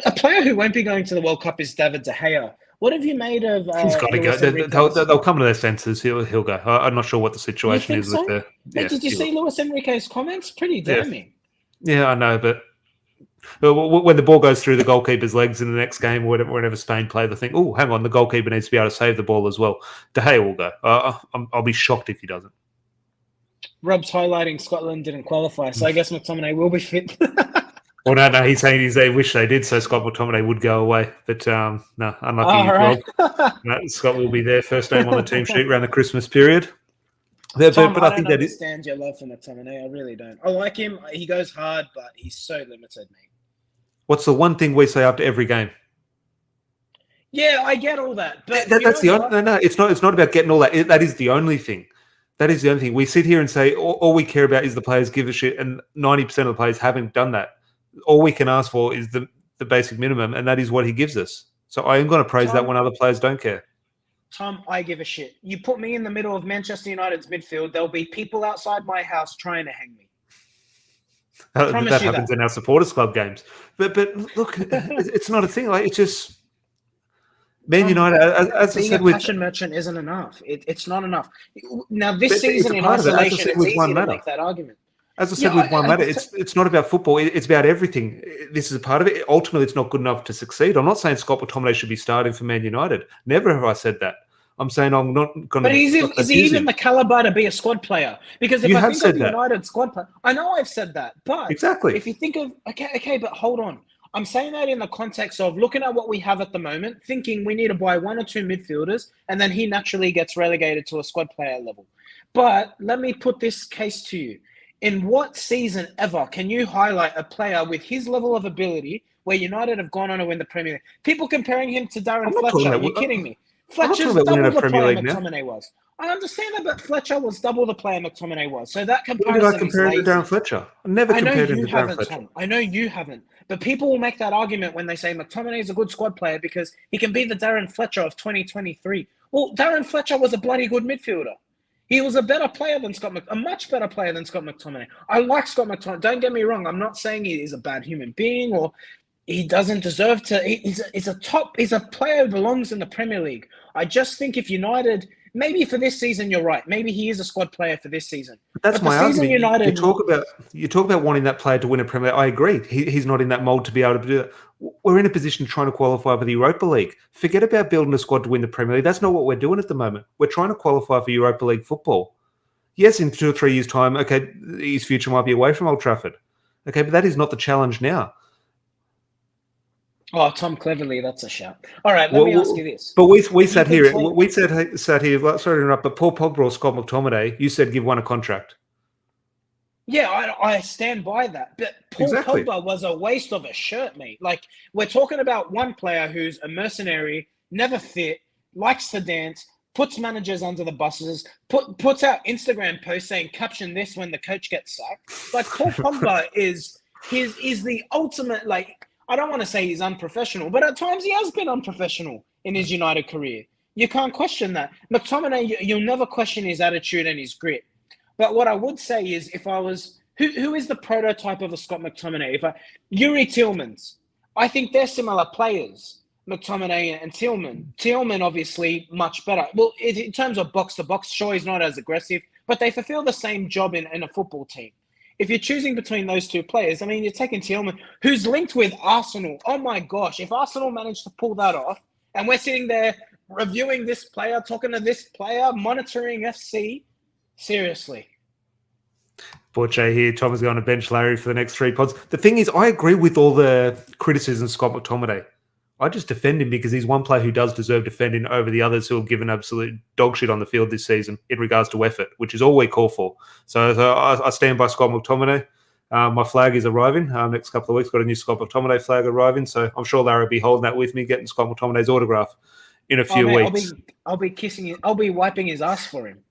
A player who won't be going to the World Cup is David De Gea. What have you made of? He's got to go. They'll come to their senses. He'll go. I'm not sure what the situation is with the. Yeah, did you see Luis Enrique's comments? Pretty damning. Yeah, I know, but when the ball goes through the goalkeeper's legs in the next game, or whenever Spain play, they think, "Oh, hang on, the goalkeeper needs to be able to save the ball as well." De Gea will go. I'll be shocked if he doesn't. Rob's highlighting Scotland didn't qualify, so I guess McTominay will be fit. Well, no, he's saying they wish they did, so Scott McTominay would go away. But no, unlucky, All right. Rob. No, Scott will be there, first name on the team sheet around the Christmas period. But Tom, I I think don't that is, understand your love for McTominay. I really don't. I like him. He goes hard, but he's so limited, mate. what's the one thing we say after every game? Yeah, I get all that, but That's the only. No, it's not. It's not about getting all that. That is the only thing. That is the only thing. We sit here and say all we care about is the players give a shit, and 90% of the players haven't done that. All we can ask for is the basic minimum, and that is what he gives us. So I am going to praise that when other players don't care. Tom, I give a shit. You put me in the middle of Manchester United's midfield, there'll be people outside my house trying to hang me. That happens in our supporters club games. But look, it's not a thing. Like, it's just Man United. As I said, being a passion merchant isn't enough. It's not enough. Now this season in isolation, it's easy to make that argument. As I said, with one matter, it's not about football. It's about everything. This is a part of it. Ultimately, it's not good enough to succeed. I'm not saying Scott McTominay should be starting for Man United. Never have I said that. I'm saying I'm not going to. But is he even the caliber to be a squad player? Because if I think of the United squad player, I know I've said that, but exactly. If you think of okay, but hold on. I'm saying that in the context of looking at what we have at the moment, thinking we need to buy one or two midfielders, and then he naturally gets relegated to a squad player level. But let me put this case to you. In what season ever can you highlight a player with his level of ability where United have gone on to win the Premier League? People comparing him to Darren Fletcher. Are you kidding me? Fletcher's double the player McTominay was. I understand that, but Fletcher was double the player McTominay was. So that comparison When did I compare him to Darren Fletcher? I never compared him to Darren Fletcher. Tom. I know you haven't. But people will make that argument when they say McTominay is a good squad player because he can be the Darren Fletcher of 2023. Well, Darren Fletcher was a bloody good midfielder. He was a better player than a much better player than Scott McTominay. I like Scott McTominay. Don't get me wrong. I'm not saying he is a bad human being or he doesn't deserve to. He's a player who belongs in the Premier League. I just think if United, maybe for this season, you're right. Maybe he is a squad player for this season. That's my argument. You talk about wanting that player to win a Premier League. I agree. He's not in that mold to be able to do that. We're in a position trying to qualify for the Europa League. Forget about building a squad to win the Premier League. That's not what we're doing at the moment. We're trying to qualify for Europa League football. Yes, in 2 or 3 years' time, okay, his future might be away from Old Trafford. Okay, but that is not the challenge now. Oh, Tom Cleverley, that's a shout. All right, let me ask you this. But we sat here. Sorry to interrupt, but Paul Pogba or Scott McTominay, you said give one a contract. Yeah, I stand by that. But Paul Pogba was a waste of a shirt, mate. Like, we're talking about one player who's a mercenary, never fit, likes to dance, puts managers under the buses, puts out Instagram posts saying, caption this when the coach gets sacked. Like, Paul Pogba is the ultimate, like, I don't want to say he's unprofessional, but at times he has been unprofessional in his United career. You can't question that. McTominay, you'll never question his attitude and his grit. But what I would say is if I was... Who is the prototype of a Scott McTominay? Yuri Tillmans. I think they're similar players, McTominay and Tillman. Tillman, obviously, much better. Well, in terms of box-to-box, sure, he's not as aggressive, but they fulfill the same job in a football team. If you're choosing between those two players, I mean, you're taking Tillman, who's linked with Arsenal. Oh, my gosh. If Arsenal managed to pull that off, and we're sitting there reviewing this player, talking to this player, monitoring FC, seriously. Borche here. Tom is going to bench Larry for the next 3 pods. The thing is, I agree with all the criticism of Scott McTominay. I just defend him because he's one player who does deserve defending over the others who have given absolute dog shit on the field this season in regards to effort, which is all we call for. So I stand by Scott McTominay. My flag is arriving. Next couple of weeks, got a new Scott McTominay flag arriving. So I'm sure Larry will be holding that with me, getting Scott McTominay's autograph in a few weeks. I'll be kissing it. I'll be wiping his ass for him.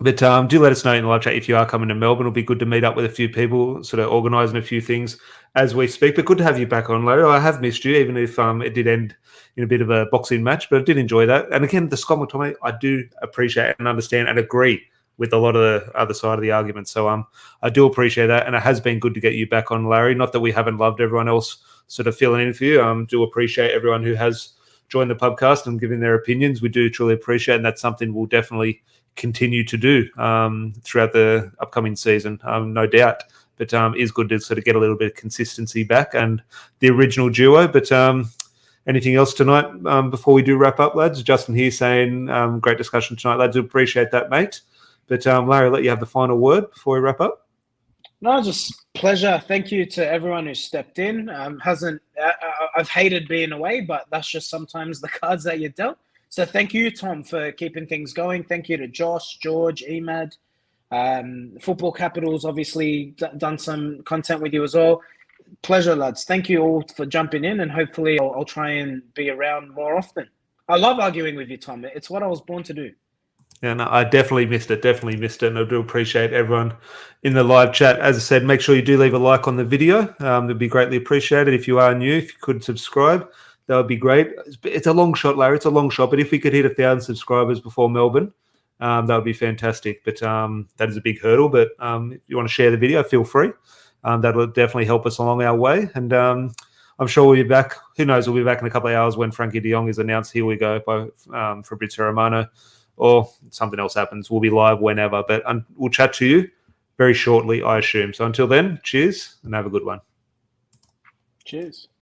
But do let us know in the live chat if you are coming to Melbourne. It'll be good to meet up with a few people, sort of organising a few things as we speak. But good to have you back on, Larry. I have missed you, even if it did end in a bit of a boxing match. But I did enjoy that. And again, the Scott McTominay, I do appreciate and understand and agree with a lot of the other side of the argument. So I do appreciate that. And it has been good to get you back on, Larry. Not that we haven't loved everyone else sort of filling in for you. Do appreciate everyone who has joined the podcast and given their opinions. We do truly appreciate it. And that's something we'll definitely continue to do throughout the upcoming season, no doubt. But it's good to sort of get a little bit of consistency back and the original duo. But anything else tonight before we do wrap up, lads? Justin here saying great discussion tonight, lads. Appreciate that, mate. But Larry, I'll let you have the final word before we wrap up. No, just pleasure. Thank you to everyone who stepped in. I've hated being away, but that's just sometimes the cards that you're dealt. So thank you, Tom, for keeping things going. Thank you to Josh, George, Emad. Football Capitals obviously done some content with you as well. Pleasure, lads. Thank you all for jumping in, and hopefully I'll try and be around more often. I love arguing with you, Tom. It's what I was born to do. Yeah, no, I definitely missed it. And I do appreciate everyone in the live chat. As I said, make sure you do leave a like on the video. It'd be greatly appreciated. If you are new, if you could subscribe, that would be great. It's a long shot, Larry. It's a long shot. But if we could hit 1,000 subscribers before Melbourne, that would be fantastic. But that is a big hurdle. But if you want to share the video, feel free. That will definitely help us along our way. And I'm sure we'll be back. Who knows? We'll be back in a couple of hours when Frankie de Jong is announced. Here we go by Fabrizio Romano, or something else happens. We'll be live whenever. But we'll chat to you very shortly, I assume. So until then, cheers and have a good one. Cheers.